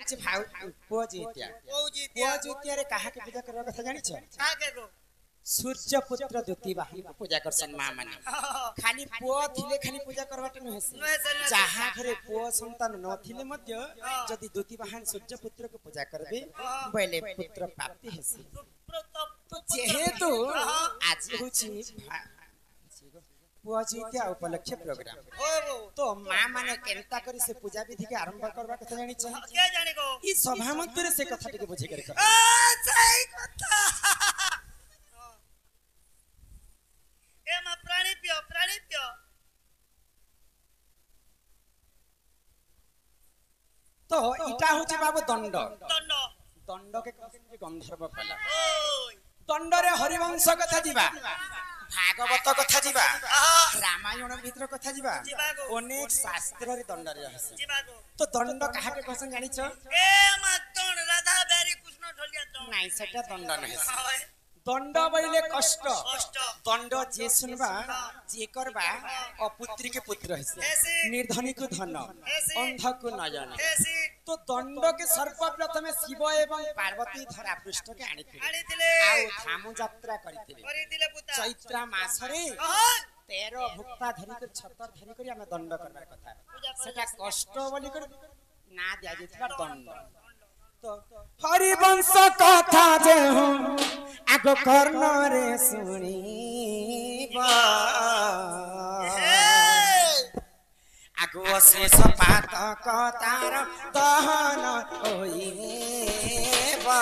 जे भाउ पुओ जीतिया पुओ जीतिया रे काहा के पूजा करबा कथा जानि छ का के गो सूर्य पुत्र द्युति बाही पूजा करसन मां माने खाली पुओ थिले खाली पूजा करबाटे न हेसी जहा घरे पुओ संतान न थिले मध्य जदि द्युति बाहन सूर्य पुत्र को पूजा करबे बले पुत्र प्राप्ति हेसी तो जेहेतु आज होची पुओ जीतिया उपलक्ष्य प्रोग्राम तो मां माने केनता करी से पूजा विधि के आरंभ करबा कथा जानि छ के जानि गो ई सभा मध्य से कथा टिके बुझे कर सही कथा ए मा प्राणी पियो तो इटा होची बाबू दंड दंड दंड के कहते गंधर्व पला ओय दंड रे हरिवंश कथा जीवा भागवत कथा जीवा रामायण भीतर कथा जीवा अनेक शास्त्र रे दंड रे रहस्य तो दंड काहा के कहसन जानि छ ए मा दंड राधा बेरी कृष्ण ढोलिया दंड नाही सेटा दंड नहीं दंड बइले कष्ट दंड जे सुनबा जे करबा अपुत्री के पुत्र हिसे निर्धनी को धन अंध को नयन तो दंड के सर्वप्रथम शिव एवं पार्वती धरा पृष्ठ के आनिथिले आउ धाम यात्रा करिथिले चैत्र मास रे 13 भुक्ता धरि कर छतर धरि कर हम दंड करबार कथा सेटा कष्ट बोली कर ना दिया जेतबा दंड तो हरिवंश कथा जे हो आगो कर्ण रे सुनीबा आगो शेष पातक तार दहन होइबा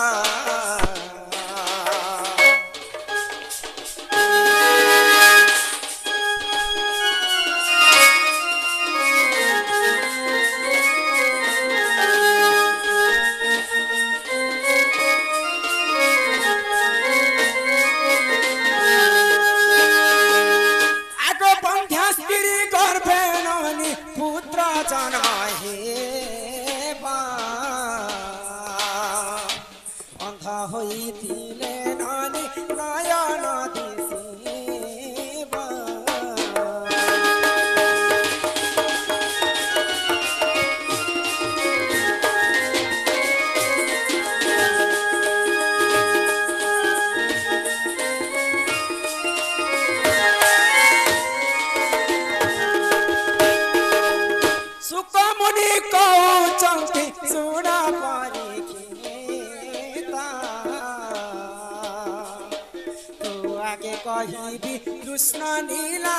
कृष्ण नीला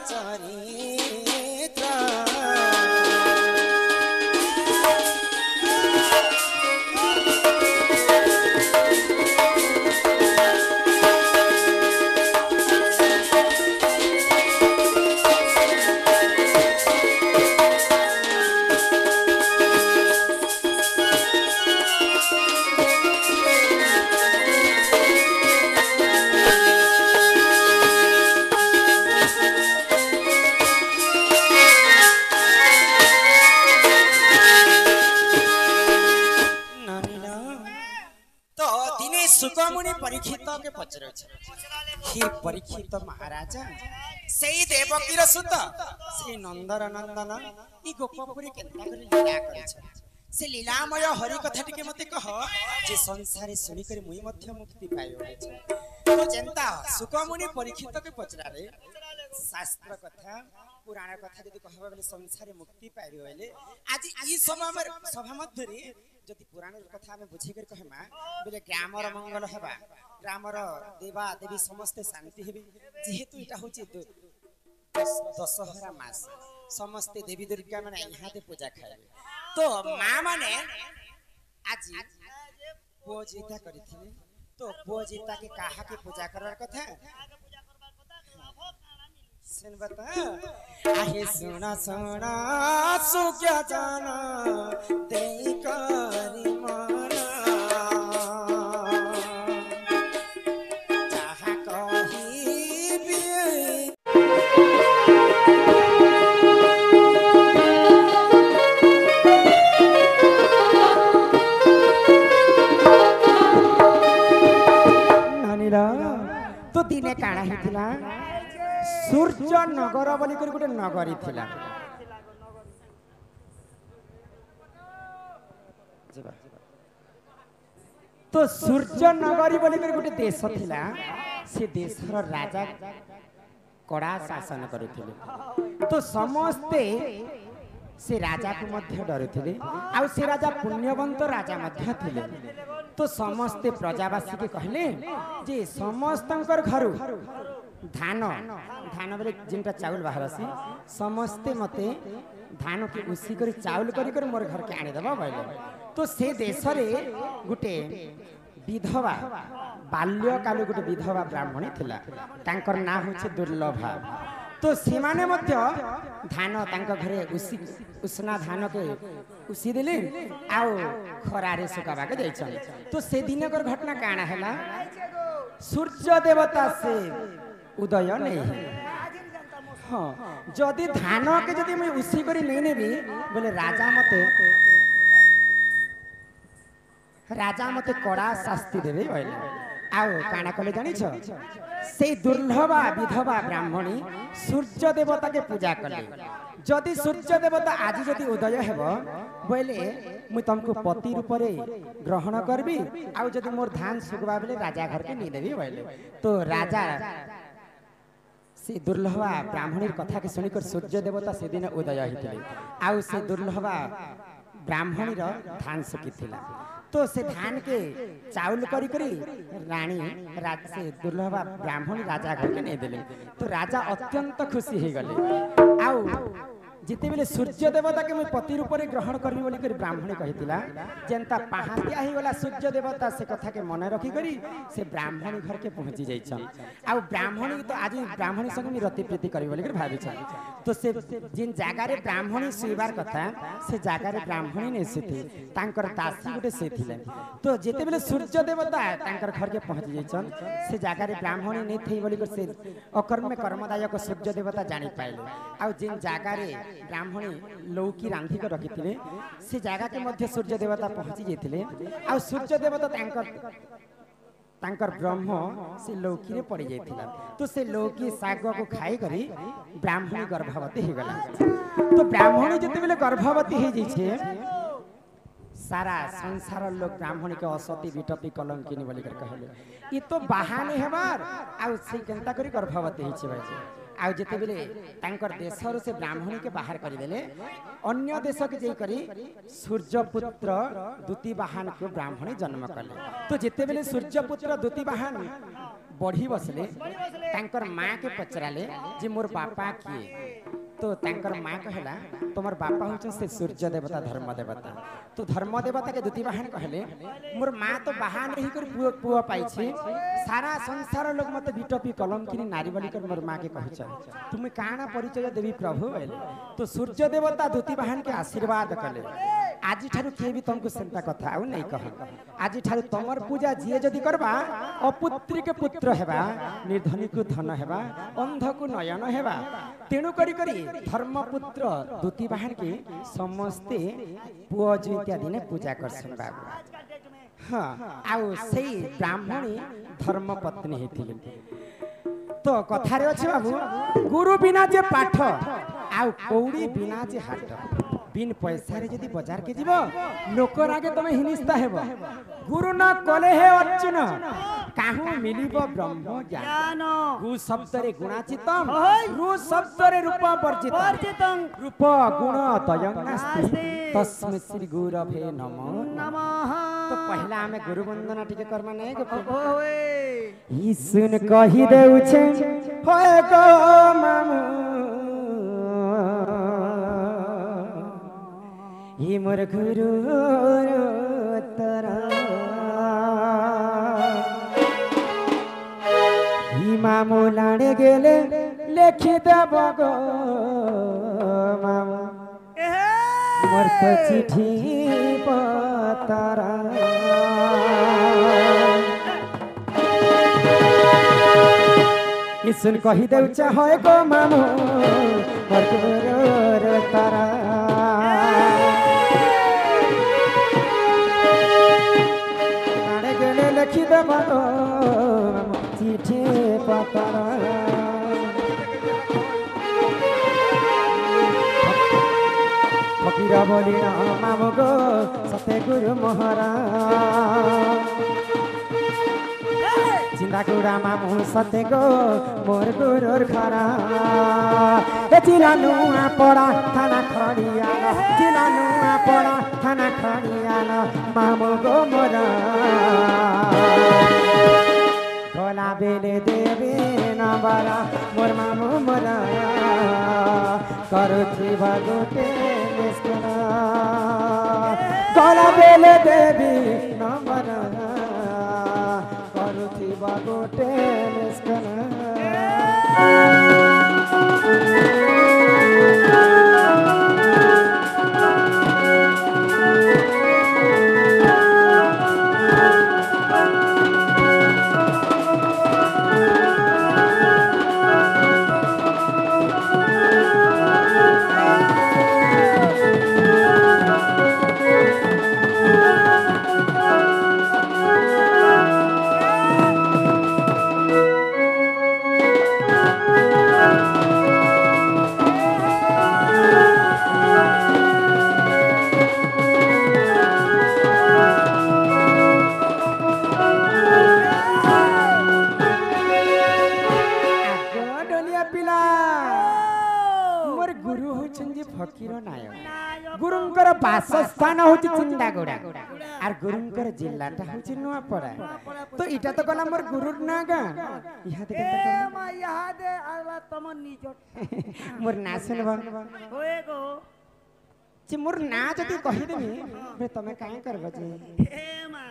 चरित्र परीक्षित के पचर हे परीक्षित महाराजा सेई देवकीर सुत श्री नंदर नंदन ई गोपपुरी केनता करी लीला करछ से लीलामय हरि कथा टिके मते कह जे संसारे सुनि करी मुई मध्य मुक्ति पायो छ तो जनता सुकमुनि परीक्षित के पचरारे शास्त्र कथा पुराण कथा जदि कहबा बेले संसारे मुक्ति पाइबे बेले आज ई सभा मध्य रे जदि पुराण कथा हमें बुझे कर कहमा बेले ग्रामर मंगल हेबा ग्रामर देवा देवी समस्त शांति हेबे जेहेतु इटा होची दशहरा मास समस्त देवी दुर्गा माने यहाँ ते पूजा खाइबे तो मां माने आज पूजिता करिथिले तो पूजिता के काहा के पूजा करबार कथा सुन बता आहे सुना सुना सुख्या जाना देई करी मना जहाँ कही भी नानीला तो दिने काना हिथिला सूर्य नगर बोली कर गोटे नगरी थिला तो सूर्य नगरी बोली गोटे देश थिला से देशर राजा कड़ा शासन करुथिले तो समस्ते से राजा को मध्य डरुथिले आउ से राजा पुण्यवंत राजा मध्य थिले तो समस्ते प्रजावासी के कहले जे समस्तंकर घरु धान धान बेले जिनटा चाउल बाहरसी समस्ते मते धान के उसी करी चाउल करी मोर घर के आनी देबा कहले तो से देश रे गुटे विधवा बाल्य काल गुटे विधवा ब्राह्मणी थिला तांकर ना होचे दुर्लभा तो सेमाने मध्य धान तांकर घरे उसी उसना धान के उसी देले आउ खरारे सुकाबा के जाइछन तो से दिन कर घटना काना हैला सूर्य देवता से उदय नहीं हाँ जदि धान के जदि मैं उसी करी नहीं नेबी बोले राजा मते कड़ा शास्ति देबे कहले आउ काना कले जानि छ से दुर्लभा विधवा ब्राह्मणी सूर्य देवता के पूजा कले जदि सूर्य देवता आज जदि उदय हेबो बोले मु तुमको पति रूप रे ग्रहण करबी आउ जदि मोर धान सुगबा बेले राजा घर के नहीं देबी बोले तो राजा से दुर्लभा ब्राह्मणी कथा के सुनिकर सूर्य देवता से दिन उदय हितले आउ से दुर्लभा ब्राह्मणी रो धान सुकी थिला तो से धान के चाउल करी करी रानी राज से दुर्लभा ब्राह्मणी राजा घर के नहीं देले तो राजा अत्यंत खुशी हो गले आउ जिते बेले सूर्य देवता के मैं पति रूप में ग्रहण करबी बोली कर ब्राह्मणी कहितिला जेंता पहातिया ही वाला सूर्य देवता से कथा के मन रखी करी से ब्राह्मणी घर के पहुंची जाइछन आ ब्राह्मणी तो आज ब्राह्मणी संग मी रति प्रीति करी बोली कर भाबिछन तो से जिन जागा रे ब्राह्मणी सुइबार कथा से जागा रे ब्राह्मणी ने सिथि तांकर दासी गुटे से थिले तो जेते बेले सूर्य देवता तांकर घर के पहुंची जाइछन से जागा रे ब्राह्मणी नहीं थई बोली कर से अकर्म में कर्मदायक सूर्य देवता जानि पाइले आ जिन जागा रे ब्राह्मणी लौकी रांधी कर रखिथिले से जागा के मध्य सूर्य देवता पहुंची जेथिले आ सूर्य देवता तांकर ब्रह्म से लौकी रे पड़ी जाइथिला तो से लौकी साग को खाई करी ब्राह्मणी गर्भवती हो गला तो ब्राह्मणी जते बेले गर्भवती हो जाई छे सारा संसार लोग ब्राह्मणी के असती विटपी कलंकिनी बोली कर कहले ई तो बहाने हेबार आ से केनता करी गर्भवती हो छे भाई आ जेते बेले तांकर देशर से ब्राह्मणी के बाहर कर देले अन्य देश के जई करी सूर्यपुत्र दूतीवाहन को ब्राह्मणी जन्म कले तो जेते बेले सूर्यपुत्र दूतीवाहन बढ़ी बसले तांकर मां के पचराले जे मोर बापा किए तो तांकर मां कहला तोमर बापा होछ से सूर्य देवता धर्म देवता तो धर्म देवता के दूतीवाहन कहले मोर मां तो बाहा नहीं कर पुआ पाई छी सारा संसार लोग मते विटपी कलंकिनी नारी बोली कर मोर मां के कहछ तुम काना परिचय देवी प्रभु बोले तो सूर्य देवता दूतीवाहन के आशीर्वाद कले आज ठारू के भी तुमको चिंता कथा आ नहीं कह आज ठारू तमर पूजा जिए जदी करबा अपुत्री के पुत्र हेबा निर्धनी को धन हेबा अंध को नयन हेबा तेणु करी करी धर्मपुत्र दूतीवाहन के समस्ते पुआ जो इत्यादि ने पूजा करसन बाबू हाँ आउ सही ब्राह्मणी धर्म पत्नी हेथिले तो कथा रे अछि बाबू गुरु बिना जे पाठ आउ कौड़ी बिना जे हाट बिन पैसा रे जदी बाजार के जीवो लोकर आगे तमे हिनिस्ता हेबो गुरु न कले हे अर्जुन काहू मिलिबो ब्रह्म ज्ञान गु शब्द रे गुणाचितम रु शब्द रे रूप वर्जितम रूप गुण तयं नास्ति तस्मै श्री गुरवे नमः तो पहला हमें गुरु वंदना टिके कर्मा नहीं गो ई सुन कहि देउ छे होय गो मामू ही मोर गुरु तरा ही मामू लाने गेले लेखि देब गो मामू मोर तो चिठी पतरा ई सुन कहि देउ छ होय गो मामू मोर गुरु तरा लिखि देब चिठी पतरा फकीर बोली ना मामू गो सते गुरु मोहरा चिंदागुड़ा मामू सते गो मोर गुरुर खरा ए जिला नुआ पड़ा थाना खड़ियाला जिला नुआ पड़ा थाना खड़ियाला मामू गो मोरा गोला बेले देवी नबरा मोर मामू मोरा करुथी भगोटे निस्करा गोला बेले देवी नबरा करुथी भगोटे निस्करा गुरुंकर बासस्थान होची चिंदागुड़ा आर गुरुंकर जिल्लाटा होची नुआपड़ा तो इटा तो गला मोर गुरुर ना गा इहा दे ए मा यहाँ दे आला तम निजट मोर ना सुनबा होए गो जे मोर ना जदी कहि देबी बे तमे काहे करबा जे ए मा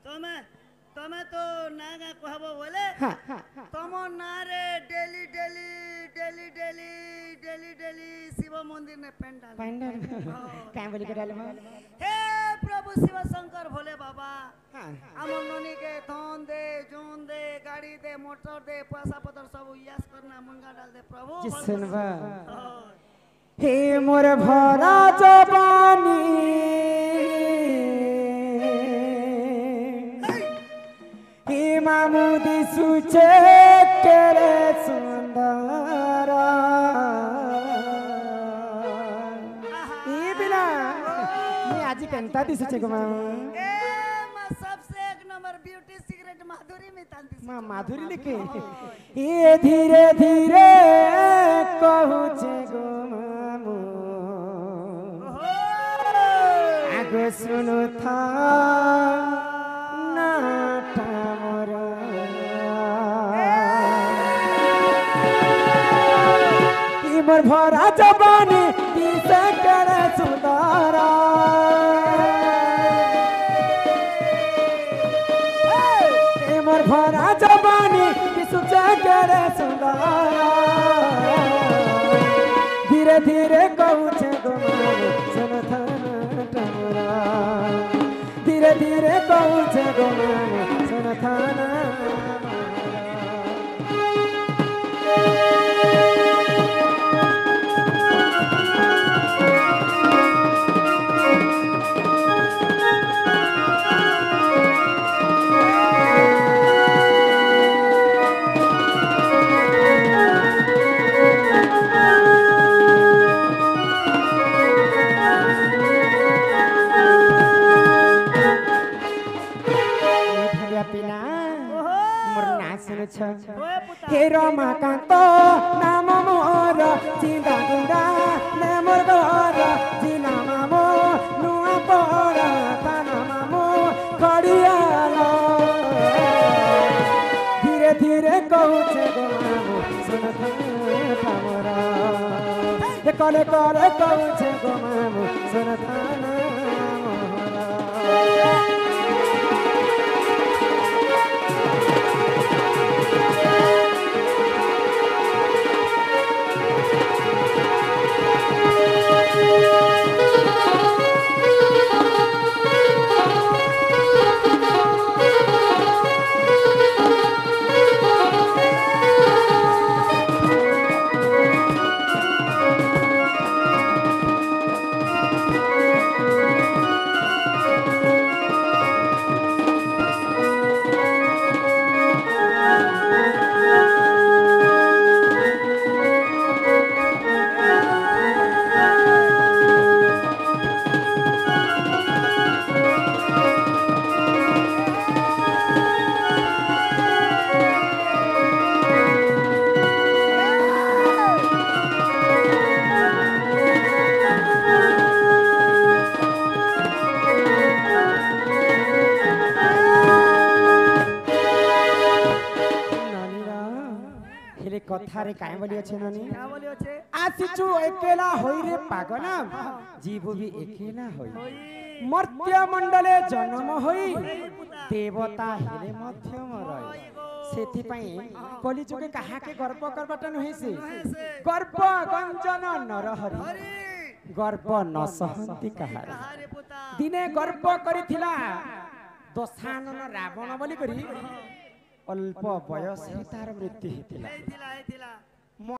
तमे तमे तो ना गा कहबो बोले तम ना रे डेली डेली डेली डेली डेली डेली शिव मंदिर ने पेंडाल काहे बोली के डालबा हे प्रभु शिव शंकर भोले बाबा हमर ननी के धन दे जोन दे गाड़ी दे मोटर दे पैसा पत्र सब यस करना मंगा डाल दे प्रभु जी सुनबा हे मोर भरा जवानी हे मामू दिसुचे केरे सुंदरा ई बिना मी आज केंता दिसुचे गो मामू ए मा सबसे एक नंबर ब्यूटी सिगरेट माधुरी में तान दिस मां माधुरी लिखे ये धीरे धीरे कहू छे गो मामू आगो सुनु था नाटा मोरा ई मोर भरा जवानी दिसे करे सुंदरा ई मोर भरा जवानी दिसे करे सुंदरा धीरे धीरे कहू छे गो मामू सुनु था नाटा मोरा धीरे धीरे कहू छे गो मामू सुनु था नाटा हे रमाकांत नाम मोर चिंदागुड़ा ने मोर घर जिला मामो नुआ पड़ा थाना मामो खड़ियाला धीरे धीरे कहू छे गो मामू सुन था मोरा कले कले कहू छे गो मामू सुन थाना मोरा कथारे काहे बोली अछि ननी क्या बोलियो छे आसिचु एकेला होई रे पागना जीव भी एकेला होई होई मर्त्य मंडले जन्म होई देवता हेले मध्यम रही सेति पई कली जुगे कहा के गर्व करबाटा नहि से गर्व गंजन नरहरि हरि गर्व न सहंती कहार कहारे पुता दिने गर्व करिथिला दशानन रावण बोली करी अल्प बयस तार मृत्यु हेतिला हेतिला हेतिला